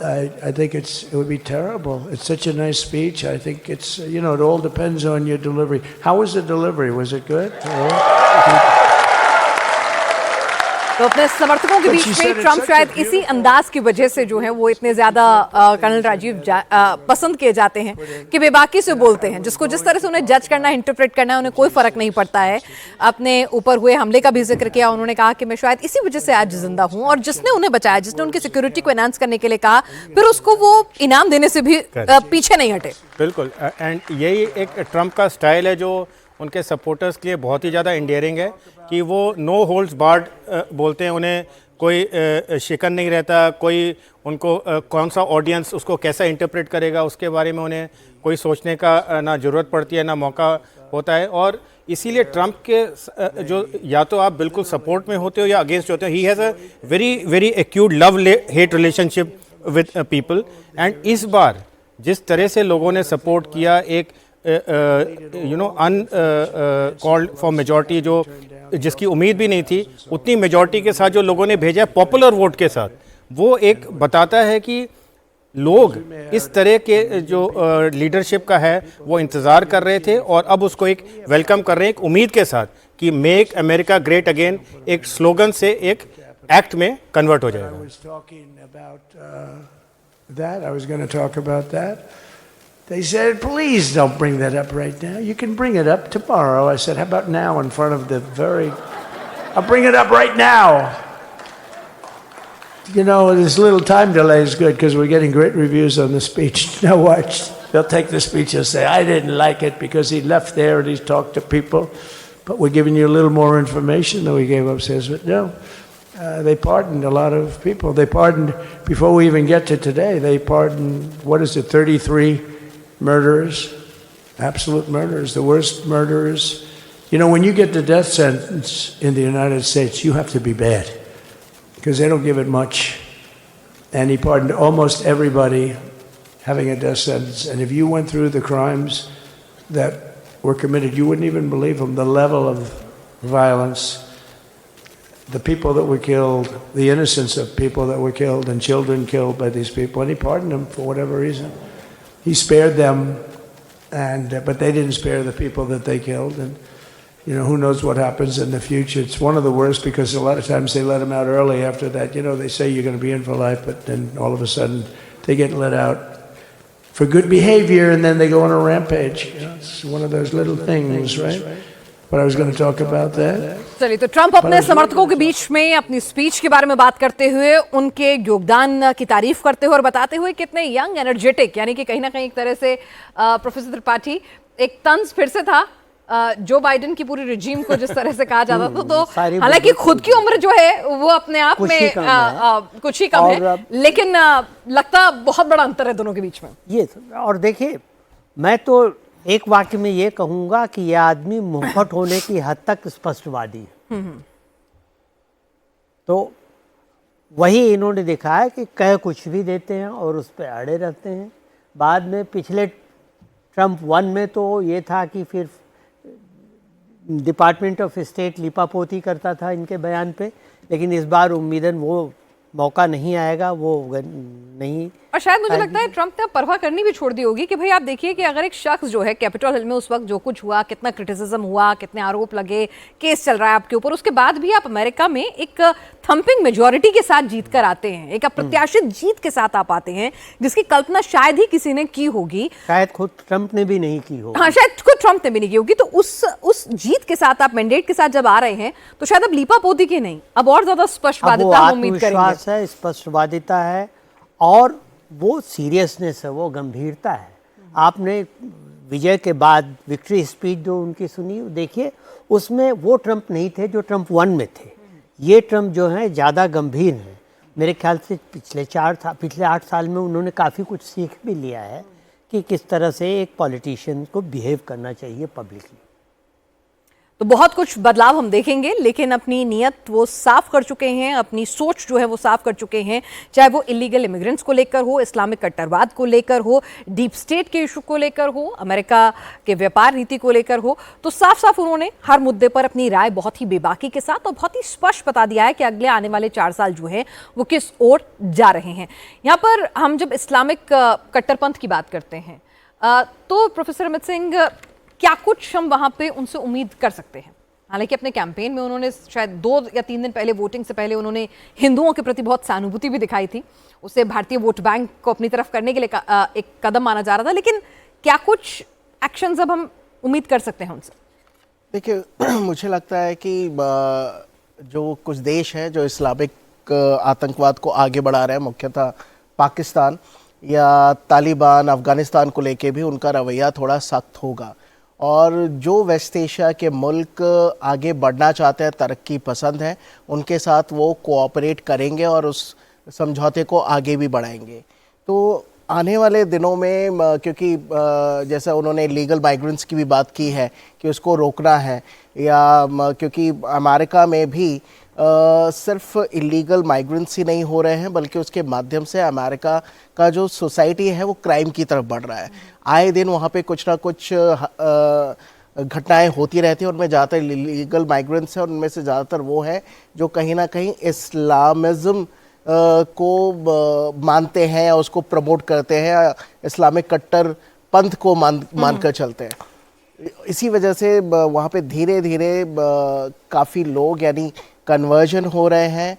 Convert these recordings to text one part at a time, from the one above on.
I think it would be terrible. It's such a nice speech. I think it's, it all depends on your delivery. How was the delivery? Was it good? तो अपने समर्थकों के बीच में Trump शायद इसी अंदाज की वजह से जो है वो इतने ज्यादा कर्नल राजीव पसंद किए जाते हैं कि बेबाकी से बोलते हैं, जिसको जिस तरह से उन्हें जज करना, इंटरप्रेट करना है, उन्हें कोई फर्क नहीं पड़ता है। अपने ऊपर हुए हमले का भी जिक्र किया, उन्होंने कहा कि मैं शायद इसी वजह से आज जिंदा हूं, और जिसने उन्हें बचाया, जिसने उनकी सिक्योरिटी को एनहांस करने के लिए कहा, फिर उसको वो इनाम देने से भी पीछे नहीं हटे। बिल्कुल, एंड यही एक ट्रंप का स्टाइल है जो उनके सपोर्टर्स के लिए बहुत ही ज़्यादा इंडियरिंग है कि वो नो होल्ड्स बार्ड बोलते हैं, उन्हें कोई शिकन नहीं रहता, कोई उनको कौन सा ऑडियंस उसको कैसा इंटरप्रेट करेगा उसके बारे में उन्हें कोई सोचने का ना ज़रूरत पड़ती है ना मौका होता है। और इसीलिए ट्रंप के जो या तो आप बिल्कुल सपोर्ट में होते हो या अगेंस्ट होते हो, he has a very very acute love hate relationship with people. And इस बार जिस तरह से लोगों ने सपोर्ट किया, एक अनकॉल्ड फॉर मेजॉरिटी जो जिसकी उम्मीद भी नहीं थी, उतनी मेजॉरिटी के साथ जो लोगों ने भेजा पॉपुलर वोट के साथ, वो एक बताता है कि लोग इस तरह के जो लीडरशिप का है वो इंतज़ार कर रहे थे और अब उसको एक वेलकम कर रहे हैं, एक उम्मीद के साथ कि मेक अमेरिका ग्रेट अगेन एक स्लोगन से एक एक्ट में कन्वर्ट हो जाएगा। They said, please don't bring that up right now. You can bring it up tomorrow. I said, how about now in front of the I'll bring it up right now. This little time delay is good because we're getting great reviews on the speech. Now watch. They'll take the speech and say, I didn't like it because he left there and he's talked to people. But we're giving you a little more information than we gave upstairs. But no, they pardoned a lot of people. They pardoned, before we even get to today, they pardoned, 33 murderers, absolute murderers, the worst murderers. When you get the death sentence in the United States, you have to be bad because they don't give it much. And he pardoned almost everybody having a death sentence. And if you went through the crimes that were committed, you wouldn't even believe them. The level of violence, the people that were killed, the innocence of people that were killed, and children killed by these people. And he pardoned them for whatever reason. He spared them, but they didn't spare the people that they killed. And who knows what happens in the future. It's one of the worst because a lot of times they let them out early after that. They say you're going to be in for life, but then all of a sudden they get let out for good behavior and then they go on a rampage. It's one of those little things, right? But I was going to talk about that. चलिए, तो Trump अपने समर्थकों के बीच में अपनी speech के बारे में बात करते हुए, उनके योगदान की तारीफ करते हुए और बताते हुए कितने यंग एनर्जेटिक, यानी कि कहीं ना कहीं एक तरह से प्रोफेसर त्रिपाठी एक तंज फिर से था जो बाइडेन की पूरी रिजीम को जिस तरह से कहा जाता था। तो हालांकि खुद की उम्र जो है वो अपने आप में कुछ ही कम है, लेकिन लगता बहुत बड़ा अंतर है दोनों के बीच में। ये और देखिए, मैं तो एक वाक्य में ये कहूंगा कि यह आदमी मुंहफट होने की हद तक स्पष्टवादी है। तो वही इन्होंने दिखा है कि कह कुछ भी देते हैं और उस पर अड़े रहते हैं। बाद में पिछले ट्रंप 1 में तो ये था कि फिर डिपार्टमेंट ऑफ स्टेट लिपापोती करता था इनके बयान पे, लेकिन इस बार उम्मीदन वो मौका नहीं आएगा, वो नहीं। और शायद मुझे लगता है ट्रंप ने परवाह करनी भी छोड़ दी होगी कि भाई आप देखिए कि अगर एक शख्स जो है कैपिटल हिल में उस वक्त जो कुछ हुआ, कितना क्रिटिसिज्म हुआ, कितने आरोप लगे, केस चल रहा है आपके ऊपर, उसके बाद भी आप अमेरिका में एक थंपिंग मेजॉरिटी के साथ जीत कर आते हैं, एक अप्रत्याशित जीत के साथ आप आते हैं जिसकी कल्पना शायद ही किसी ने की होगी, शायद खुद ट्रंप ने भी नहीं की होगी। हाँ, शायद खुद ट्रंप ने भी नहीं की होगी। तो उस जीत के साथ, आप मैंडेट के साथ जब आ रहे हैं, तो शायद अब लीपापोती की नहीं, अब और ज्यादा स्पष्टवादिता हम उम्मीद करेंगे। है, स्पष्टवादिता है और वो सीरियसनेस है, वो गंभीरता है। आपने विजय के बाद विक्ट्री स्पीच जो उनकी सुनी, देखिए उसमें वो ट्रंप नहीं थे जो ट्रंप 1 में थे। ये ट्रंप जो है ज़्यादा गंभीर हैं। मेरे ख्याल से पिछले 8 साल में उन्होंने काफ़ी कुछ सीख भी लिया है कि किस तरह से एक पॉलिटिशियन को बिहेव करना चाहिए पब्लिकली। तो बहुत कुछ बदलाव हम देखेंगे, लेकिन अपनी नीयत वो साफ कर चुके हैं, अपनी सोच जो है वो साफ कर चुके हैं, चाहे वो इलीगल इमिग्रेंट्स को लेकर हो, इस्लामिक कट्टरवाद को लेकर हो, डीप स्टेट के इशू को लेकर हो, अमेरिका के व्यापार नीति को लेकर हो। तो साफ साफ उन्होंने हर मुद्दे पर अपनी राय बहुत ही बेबाकी के साथ और बहुत ही स्पष्ट बता दिया है कि अगले आने वाले 4 साल जो है वो किस ओर जा रहे हैं। यहाँ पर हम जब इस्लामिक कट्टरपंथ की बात करते हैं तो प्रोफेसर अमित सिंह, क्या कुछ हम वहां पे उनसे उम्मीद कर सकते हैं? हालांकि अपने कैंपेन में उन्होंने शायद 2 या 3 दिन पहले, वोटिंग से पहले, उन्होंने हिंदुओं के प्रति बहुत सहानुभूति भी दिखाई थी। उसे भारतीय वोट बैंक को अपनी तरफ करने के लिए एक कदम माना जा रहा था, लेकिन क्या कुछ एक्शंस अब हम उम्मीद कर सकते हैं उनसे? देखिए, मुझे लगता है कि जो कुछ देश हैं जो इस्लामिक आतंकवाद को आगे बढ़ा रहे हैं, मुख्यतः पाकिस्तान या तालिबान, अफ़गानिस्तान को लेके भी उनका रवैया थोड़ा सख्त होगा। और जो वेस्ट एशिया के मुल्क आगे बढ़ना चाहते हैं, तरक्की पसंद हैं, उनके साथ वो कोऑपरेट करेंगे और उस समझौते को आगे भी बढ़ाएंगे। तो आने वाले दिनों में क्योंकि जैसा उन्होंने लीगल माइग्रेंट्स की भी बात की है कि उसको रोकना है, या क्योंकि अमेरिका में भी सिर्फ इलीगल माइग्रेंट्स ही नहीं हो रहे हैं, बल्कि उसके माध्यम से अमेरिका का जो सोसाइटी है वो क्राइम की तरफ बढ़ रहा है। आए दिन वहाँ पे कुछ ना कुछ घटनाएं होती रहती हैं, उनमें ज़्यादातर इलीगल माइग्रेंट्स हैं, उनमें से ज़्यादातर वो हैं जो कहीं ना कहीं इस्लामिज़म को मानते हैं या उसको प्रमोट करते हैं, या इस्लामिक कट्टर पंथ को मानकर चलते हैं। इसी वजह से वहाँ पे धीरे धीरे काफ़ी लोग यानी कन्वर्जन हो रहे हैं,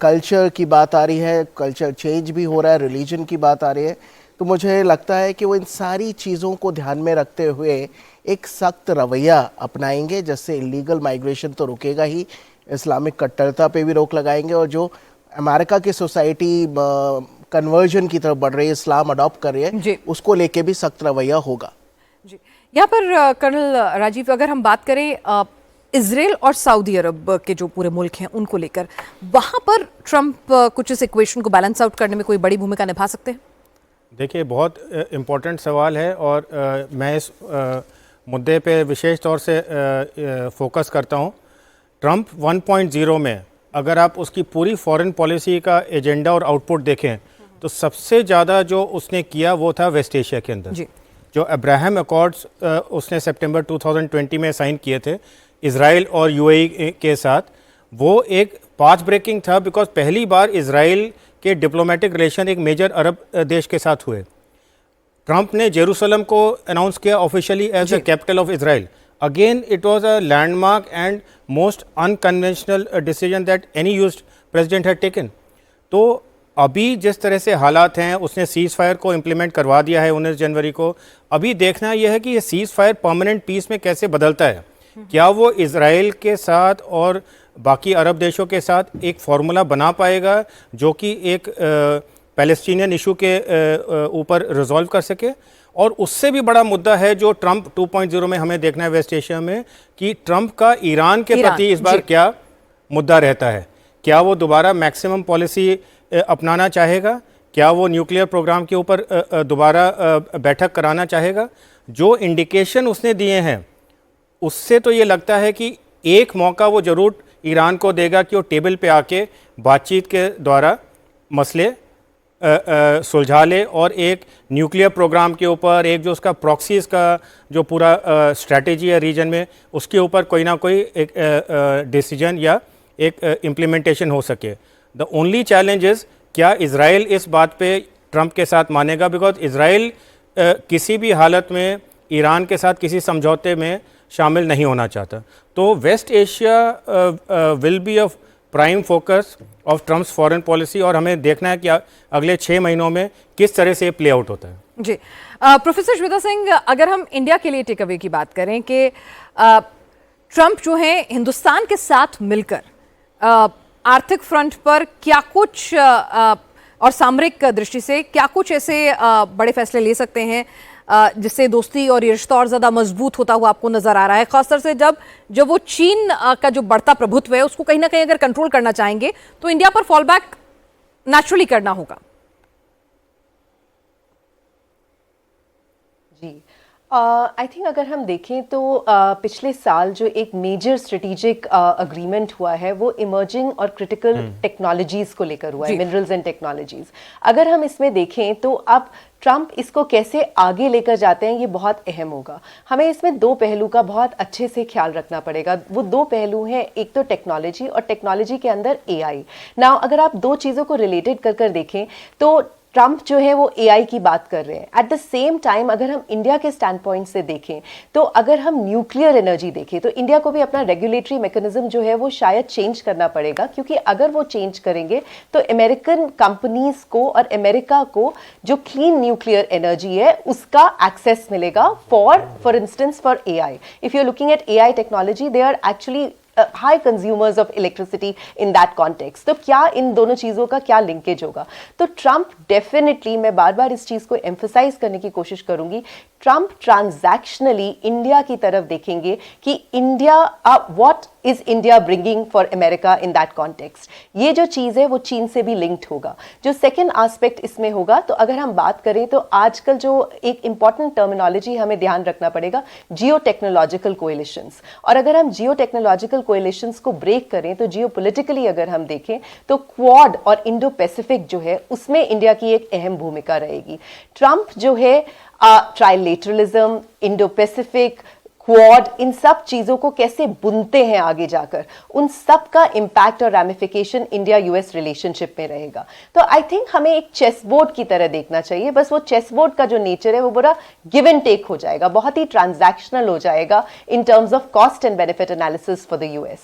कल्चर की बात आ रही है, कल्चर चेंज भी हो रहा है, रिलीजन की बात आ रही है। तो मुझे लगता है कि वो इन सारी चीज़ों को ध्यान में रखते हुए एक सख्त रवैया अपनाएंगे, जिससे इलीगल माइग्रेशन तो रुकेगा ही, इस्लामिक कट्टरता पे भी रोक लगाएंगे, और जो अमेरिका की सोसाइटी कन्वर्जन की तरफ बढ़ रही है, इस्लाम अडॉप्ट कर रही है, उसको लेके भी सख्त रवैया होगा। जी, यहाँ पर कर्नल राजीव, अगर हम बात करें इजराइल और सऊदी अरब के जो पूरे मुल्क हैं उनको लेकर, वहाँ पर ट्रंप कुछ इस इक्वेशन को बैलेंस आउट करने में कोई बड़ी भूमिका निभा सकते हैं? देखिए, बहुत इम्पोर्टेंट सवाल है, और मैं इस मुद्दे पे विशेष तौर से फोकस करता हूँ। ट्रंप 1.0 में अगर आप उसकी पूरी फॉरेन पॉलिसी का एजेंडा और आउटपुट देखें तो सबसे ज़्यादा जो उसने किया वो था वेस्ट एशिया के अंदर जी। जो अब्राहम अकॉर्ड्स उसने सितंबर 2020 में साइन किए थे इजराइल और यूएई के साथ, वो एक पाथ ब्रेकिंग था, बिकॉज पहली बार इजराइल के डिप्लोमेटिक रिलेशन एक मेजर अरब देश के साथ हुए। ट्रंप ने जेरूसलम को अनाउंस किया officially as the capital of Israel. Again it was a landmark and most unconventional decision that any used president had taken. तो अभी जिस तरह से हालात हैं, उसने सीज़ फायर को इम्प्लीमेंट करवा दिया है 19 जनवरी को। अभी देखना यह है कि ये सीज़ फायर परमानेंट पीस में कैसे बदलता है। क्या वो इजराइल के साथ और बाकी अरब देशों के साथ एक फार्मूला बना पाएगा जो कि एक पैलेस्टीनियन इशू के ऊपर रिजॉल्व कर सके। और उससे भी बड़ा मुद्दा है जो ट्रंप 2.0 में हमें देखना है वेस्ट एशिया में, कि ट्रंप का ईरान के प्रति इस बार क्या मुद्दा रहता है। क्या वो दोबारा मैक्सिमम पॉलिसी अपनाना चाहेगा? क्या वो न्यूक्लियर प्रोग्राम के ऊपर दोबारा बैठक कराना चाहेगा? जो इंडिकेशन उसने दिए हैं उससे तो ये लगता है कि एक मौका वो ज़रूर ईरान को देगा कि वो टेबल पे आके बातचीत के द्वारा मसले सुलझा ले, और एक न्यूक्लियर प्रोग्राम के ऊपर, एक जो उसका प्रॉक्सीज़ का जो पूरा स्ट्रैटेजी है रीजन में, उसके ऊपर कोई ना कोई एक डिसीजन या एक इम्प्लीमेंटेशन हो सके। द ओनली चैलेंज इज़ क्या इज़राइल इस बात पे ट्रंप के साथ मानेगा, बिकॉज इज़राइल किसी भी हालत में ईरान के साथ किसी समझौते में शामिल नहीं होना चाहता। तो West Asia will be a prime focus of Trump's foreign policy, और हमें देखना है कि अगले 6 महीनों में किस तरह से प्ले आउट होता है। जी, प्रोफेसर श्वेता सिंह, अगर हम इंडिया के लिए टेक अवे की बात करें कि ट्रंप जो है हिंदुस्तान के साथ मिलकर आर्थिक फ्रंट पर क्या कुछ और सामरिक दृष्टि से क्या कुछ ऐसे बड़े फैसले ले सकते हैं जिससे दोस्ती और ये रिश्ता और ज़्यादा मजबूत होता हुआ आपको नजर आ रहा है, खासतौर से जब वो चीन का जो बढ़ता प्रभुत्व है उसको कहीं ना कहीं अगर कंट्रोल करना चाहेंगे तो इंडिया पर फॉल बैक नेचुरली करना होगा। जी, आई थिंक अगर हम देखें तो पिछले साल जो एक मेजर स्ट्रेटेजिक अग्रीमेंट हुआ है वो इमर्जिंग और क्रिटिकल टेक्नोलॉजीज को लेकर हुआ है, मिनरल्स एंड टेक्नोलॉजीज। अगर हम इसमें देखें तो अब ट्रंप इसको कैसे आगे लेकर जाते हैं ये बहुत अहम होगा। हमें इसमें दो पहलू का बहुत अच्छे से ख्याल रखना पड़ेगा। वो दो पहलू हैं, एक तो टेक्नोलॉजी और टेक्नोलॉजी के अंदर एआई। नाउ अगर आप दो चीज़ों को रिलेटेड कर देखें तो ट्रंप जो है वो एआई की बात कर रहे हैं। एट द सेम टाइम अगर हम इंडिया के स्टैंड पॉइंट से देखें तो अगर हम न्यूक्लियर एनर्जी देखें तो इंडिया को भी अपना रेगुलेटरी मैकेनिज्म जो है वो शायद चेंज करना पड़ेगा, क्योंकि अगर वो चेंज करेंगे तो अमेरिकन कंपनीज को और अमेरिका को जो क्लीन न्यूक्लियर एनर्जी है उसका एक्सेस मिलेगा for instance for AI. If you are looking at AI technology, they are actually high consumers of electricity in that context. तो क्या इन दोनों चीज़ों का क्या लिंकेज होगा? तो ट्रंप डेफिनेटली, मैं बार बार इस चीज़ को एम्फसाइज करने की कोशिश करूंगी, ट्रंप ट्रांजैक्शनली इंडिया की तरफ देखेंगे कि India what is India bringing for America in that context. ये जो चीज़ है वो चीन से भी लिंक्ड होगा। जो सेकेंड आस्पेक्ट इसमें होगा, तो अगर हम बात करें तो आजकल जो एक इंपॉर्टेंट टर्मिनोलॉजी हमें ध्यान रखना पड़ेगा, जियो टेक्नोलॉजिकल कोएलिशंस। और अगर हम जियो टेक्नोलॉजिकल कोएलिशंस को ब्रेक करें तो जियो पोलिटिकली अगर हम देखें तो क्वाड और इंडो पैसिफिक जो है उसमें इंडिया की एक अहम भूमिका रहेगी। ट्रंप जो है ट्राइलेटरलिज्म, इंडो पैसिफिक, क्वाड, इन सब चीजों को कैसे बुनते हैं आगे जाकर, उन सब का इंपैक्ट और रैमिफिकेशन इंडिया यूएस रिलेशनशिप में रहेगा। तो आई थिंक हमें एक चेस बोर्ड की तरह देखना चाहिए। बस वो चेस बोर्ड का जो नेचर है वो बड़ा गिव एंड टेक हो जाएगा, बहुत ही ट्रांजैक्शनल हो जाएगा in terms of cost and benefit analysis for the US.